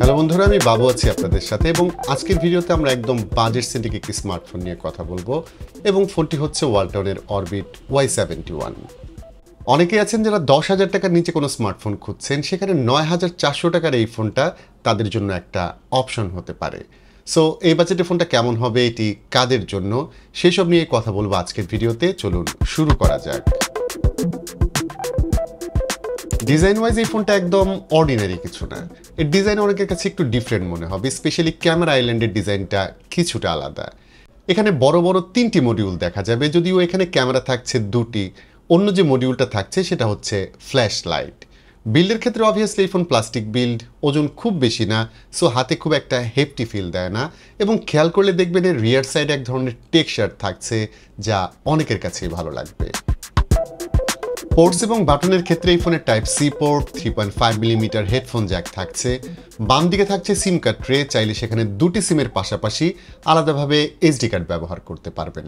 Hello বন্ধুরা, আমি বাবু আছি আপনাদের সাথে এবং আজকের ভিডিওতে আমরা একদম বাজেট সেন্ট্রিক একটি স্মার্টফোন নিয়ে কথা বলবো এবং ফোনটি হচ্ছে ওয়ালটনের অরবিট Y71। অনেকেই আছেন যারা 10,000 টাকার নিচে কোনো স্মার্টফোন খুঁজছেন, সেখানে 9,400 টাকার এই ফোনটা তাদের জন্য একটা অপশন হতে পারে। সো এই বাজেটে ফোনটা কেমন হবে, এটি কাদের জন্য, সেসব নিয়ে কথা বলবো আজকের ভিডিওতে। চলুন শুরু করা যাক। ডিজাইন ওয়াইজ এই ফোনটা একদম অর্ডিনারি কিছু না। এর ডিজাইন অনেকের কাছে একটু ডিফারেন্ট মনে হবে, স্পেশালি ক্যামেরা আইল্যান্ডের ডিজাইনটা কিছুটা আলাদা। এখানে বড় বড় 3টি মডিউল দেখা যাবে, যদিও এখানে ক্যামেরা থাকছে 2টি। অন্য যে মডিউলটা থাকছে সেটা হচ্ছে ফ্ল্যাশ লাইট। বিল্ডের ক্ষেত্রে অবভিয়াসলি এই ফোন প্লাস্টিক বিল্ড, ওজন খুব বেশি না, সো হাতে খুব একটা হেফটি ফিল দেয় না। এবং খেয়াল করলে দেখবেন এর রিয়ার সাইডে এক ধরনের টেক্সচার থাকছে, যা অনেকের কাছেই ভালো লাগবে। পোর্টস এবং বাটনের ক্ষেত্রে এই ফোনের type C port, 3.5mm headphone jack থাকছে। বাম দিকে থাকছে সিম কার্ড ট্রে, চাইলে সেখানে 2টি সিমের পাশাপাশি আলাদাভাবে এসডি কার্ড ব্যবহার করতে পারবেন।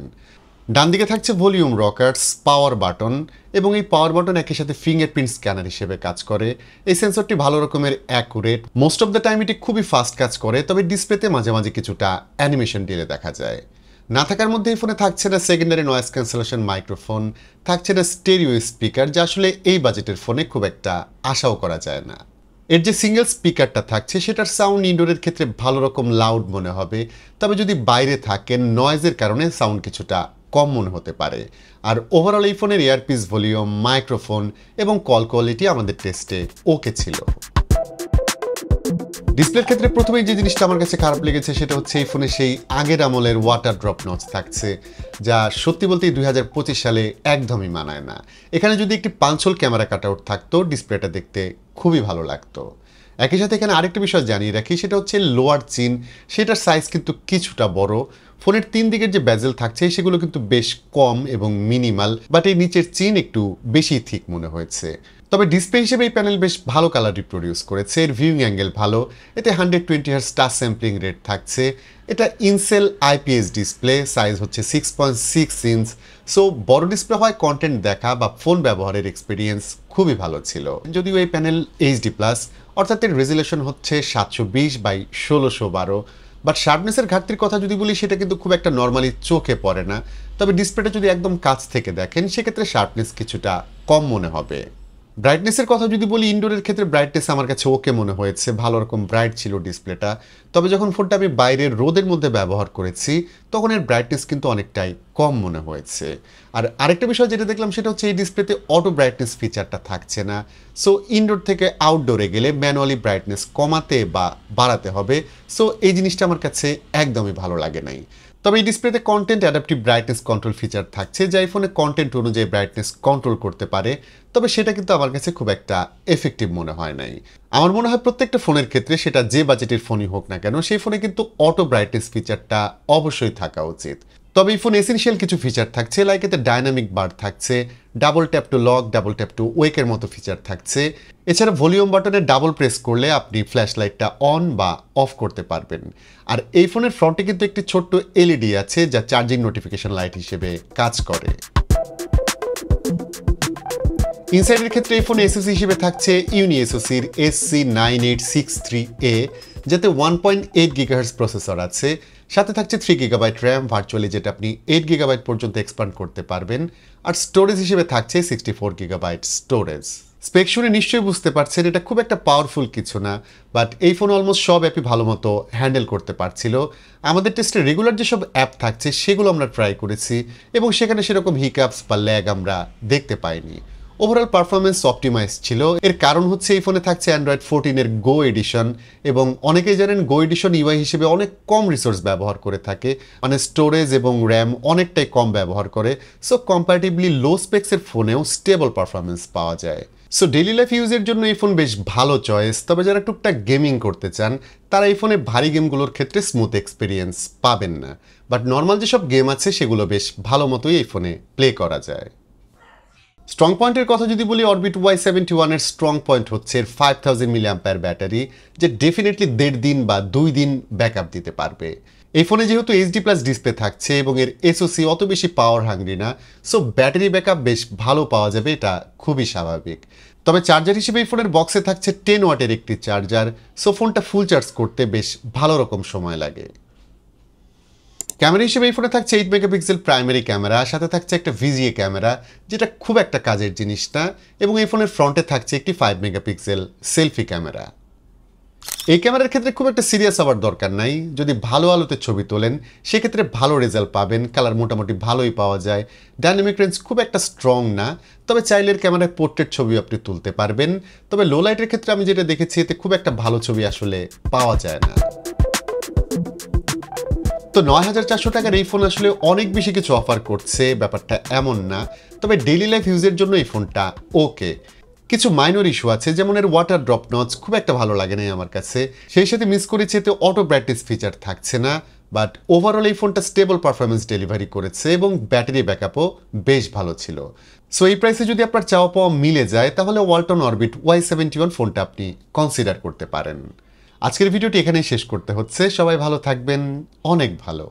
ডান দিকে থাকছে ভলিউম রকার্স, পাওয়ার বাটন, এবং এই পাওয়ার বাটন একই সাথে ফিঙ্গারপ্রিন্ট স্ক্যানার হিসেবে কাজ করে। এই সেন্সরটি ভালো রকমের accurate, most of the time এটি খুবই ফাস্ট কাজ করে, তবে ডিসপ্লেতে মাঝে মাঝে কিছুটা অ্যানিমেশন ডিলে দেখা যায়। না থাকার মধ্যে এই ফোনে থাকছে না সেকেন্ডারি নয়েজ ক্যান্সেলেশন মাইক্রোফোন, থাকছে না স্টেরিও স্পিকার, যা আসলে এই বাজেটের ফোনে খুব একটা আশাও করা যায় না। এর যে সিঙ্গেল স্পিকারটা থাকছে সেটার সাউন্ড ইনডোরের ক্ষেত্রে ভালো রকম লাউড মনে হবে, তবে যদি বাইরে থাকেন নয়েজের কারণে সাউন্ড কিছুটা কম মনে হতে পারে। আর ওভারঅল এই ফোনের এয়ারপিস ভলিউম, মাইক্রোফোন এবং কল কোয়ালিটি আমাদের টেস্টে ওকে ছিল। ডিসপ্লের ক্ষেত্রে প্রথমেই যে জিনিসটা আমার কাছে খারাপ লেগেছে সেটা হচ্ছে এই ফোনে সেই আগের আমলের ওয়াটার ড্রপ নচ থাকছে, যা সত্যি বলতেই 2025 সালে একদমই মানায় না। এখানে যদি একটি পাঁচল ক্যামেরা কাটআউট থাকতো, ডিসপ্লেটা দেখতে খুবই ভালো লাগতো। একই সাথে এখানে আরেকটা বিষয় জানিয়ে রাখি, সেটা হচ্ছে লোয়ার চিন, সেটার সাইজ কিন্তু কিছুটা বড়। ফোনের 3 দিকের যে ব্যাজেল থাকছে সেগুলো কিন্তু বেশ কম এবং মিনিমাল, বাট এই নিচের চিন একটু বেশি থিক মনে হয়েছে। তবে ডিসপ্লে হিসেবে এই প্যানেল বেশ ভালো কালার রিপ্রোডিউস করেছে, এর ভিউইং অ্যাঙ্গেল ভালো, এতে 120Hz টাচ স্যাম্পলিং রেট থাকছে। এটা ইনসেল আইপিএস ডিসপ্লে, সাইজ হচ্ছে 6.6 ইঞ্চ। সো বড় ডিসপ্লে হয় কন্টেন্ট দেখা বা ফোন ব্যবহারের এক্সপিরিয়েন্স খুবই ভালো ছিল। যদিও এই প্যানেল এইচডি+, অর্থাৎ এর রেজুলেশন হচ্ছে 720x1612, বাট শার্পনেসের ঘাটতির কথা যদি বলি সেটা কিন্তু খুব একটা নর্মালি চোখে পড়ে না। তবে ডিসপ্লেটা যদি একদম কাছ থেকে দেখেন সেক্ষেত্রে শার্পনেস কিছুটা কম মনে হবে। ব্রাইটনেসের কথা যদি বলি, ইনডোরের ক্ষেত্রে ব্রাইটনেস আমার কাছে ওকে মনে হয়েছে, ভালো রকম ব্রাইট ছিল ডিসপ্লেটা। তবে যখন ফোনটা আমি বাইরের রোদের মধ্যে ব্যবহার করেছি তখন এর ব্রাইটনেস কিন্তু অনেকটাই কম মনে হয়েছে। আর আরেকটা বিষয় যেটা দেখলাম সেটা হচ্ছে এই ডিসপ্লেতে অটো ব্রাইটনেস ফিচারটা থাকছে না। সো ইনডোর থেকে আউটডোরে গেলে ম্যানুয়ালি ব্রাইটনেস কমাতে বা বাড়াতে হবে। সো এই জিনিসটা আমার কাছে একদমই ভালো লাগে নাই। তবে এই ডিসপ্লেতে content adaptive brightness control feature থাকছে, যা এই ফোনে কন্টেন্ট অনুযায়ী ব্রাইটনেস কন্ট্রোল করতে পারে, তবে সেটা কিন্তু আমার কাছে খুব একটা এফেক্টিভ মনে হয় নাই। আমার মনে হয় প্রত্যেকটা ফোনের ক্ষেত্রে, সেটা যে বাজেটের ফোনই হোক না কেন, সেই ফোনে কিন্তু অটো ব্রাইটনেস ফিচারটা অবশ্যই থাকা উচিত। তবে এই ফোন এসেনশিয়াল কিছু ফিচার থাকছে, লাইক এতে ডাইনামিক বার থাকছে, double tap to lock, double tap to ওয়েকের মতো ফিচার থাকছে। এছাড়া ভলিউম বাটনে ডাবল প্রেস করলে আপনি ফ্ল্যাশ লাইটটা অন বা অফ করতে পারবেন। আর এই ফোনের ফ্রন্টে কিন্তু একটি ছোট্ট এলইডি আছে, যা চার্জিং নোটিফিকেশন লাইট হিসেবে কাজ করে। ইনসাইডের ক্ষেত্রে এই ফোন এসওসি হিসেবে থাকছে ইউনিএসওসির SC9863A, যাতে 1.8 GHz প্রসেসর আছে। সাথে থাকছে 3 GB র্যাম ভার্চুয়ালি, যেটা আপনি 8 GB পর্যন্ত এক্সপ্যান্ড করতে পারবেন। আর স্টোরেজ হিসেবে থাকছে 64 GB স্টোরেজ। স্পেক শুনে নিশ্চয়ই বুঝতে পারছেন এটা খুব একটা পাওয়ারফুল কিছু না, বাট এই ফোন অলমোস্ট সব অ্যাপই ভালো মতো হ্যান্ডেল করতে পারছিল। আমাদের টেস্টে রেগুলার যেসব অ্যাপ থাকছে সেগুলো আমরা ট্রাই করেছি এবং সেখানে সেরকম হিকআপস বা ল্যাগ আমরা দেখতে পাইনি। ওভারঅল পারফরমেন্স অপটিমাইজ ছিল। এর কারণ হচ্ছে এই ফোনে থাকছে অ্যান্ড্রয়েড 14 এর গো এডিশন, এবং অনেকেই জানেন গো এডিশন ইউআই হিসেবে অনেক কম রিসোর্স ব্যবহার করে থাকে, মানে স্টোরেজ এবং র্যাম অনেকটাই কম ব্যবহার করে। সো কম্প্যারেটিভলি লো স্পেক্সের ফোনেও স্টেবল পারফরমেন্স পাওয়া যায়। সো ডেইলি লাইফ ইউজের জন্য এই ফোন বেশ ভালো চয়েস। তবে যারা টুকটাক গেমিং করতে চান তারা এই ফোনে ভারী গেমগুলোর ক্ষেত্রে স্মুথ এক্সপিরিয়েন্স পাবেন না, বাট নর্মাল যেসব গেম আছে সেগুলো বেশ ভালো মতোই এই ফোনে প্লে করা যায়। স্ট্রং পয়েন্টের কথা যদি বলি, অরবিট Y71 এর স্ট্রং পয়েন্ট হচ্ছে 5000 mAh ব্যাটারি, যে ডেফিনেটলি 1.5 দিন বা 2 দিন ব্যাকআপ দিতে পারবে। এই ফোনে যেহেতু এইচডি প্লাস ডিসপ্লে থাকছে এবং এর এসওসি অত বেশি পাওয়ার হাংরি না, সো ব্যাটারি ব্যাকআপ বেশ ভালো পাওয়া যাবে, এটা খুবই স্বাভাবিক। তবে চার্জার হিসেবে এই ফোনের বক্সে থাকছে 10 ওয়াটের একটি চার্জার, সো ফোনটা ফুল চার্জ করতে বেশ ভালো রকম সময় লাগে। ক্যামেরা হিসেবে এই ফোনে থাকছে 8 মেগাপিক্সেল প্রাইমারি ক্যামেরা, সাথে থাকছে একটা ভিজিএ ক্যামেরা যেটা খুব একটা কাজের জিনিস না, এবং এই ফোনের ফ্রন্টে থাকছে একটি 5 মেগাপিক্সেল সেলফি ক্যামেরা। এই ক্যামেরার ক্ষেত্রে খুব একটা সিরিয়াস হওয়ার দরকার নাই, যদি ভালো আলোতে ছবি তোলেন সেক্ষেত্রে ভালো রেজাল্ট পাবেন, কালার মোটামুটি ভালোই পাওয়া যায়, ডাইনামিক রেঞ্জ খুব একটা স্ট্রং না, তবে চাইলের ক্যামেরায় পোর্ট্রেট ছবি আপনি তুলতে পারবেন। তবে লো লাইটের ক্ষেত্রে আমি যেটা দেখেছি এতে খুব একটা ভালো ছবি আসলে পাওয়া যায় না। তো 9400 টাকার এই ফোন আসলে অনেক বেশি কিছু অফার করছে, ব্যাপারটা এমন না, তবে ডেইলি লাইফ ইউজের জন্য এই ফোনটা ওকে। কিছু মাইনর ইস্যু আছে, যেমন এর ওয়াটার ড্রপ নচ খুব একটা ভালো লাগে নাই আমার কাছে, সেই সাথে মিস করেছে এতে অটো ব্রাইটনেস ফিচার থাকছে না, বাট ওভারঅল এই ফোনটা স্টেবল পারফরমেন্স ডেলিভারি করেছে এবং ব্যাটারি ব্যাকআপও বেশ ভালো ছিল। সো এই প্রাইসে যদি আপনার চাওয়া পাওয়া মিলে যায় তাহলে ওয়ালটন অরবিট Y71 ফোনটা আপনি কনসিডার করতে পারেন। আজকের ভিডিওটি এখানেই শেষ করতে হচ্ছে, সবাই ভালো থাকবেন, অনেক ভালো।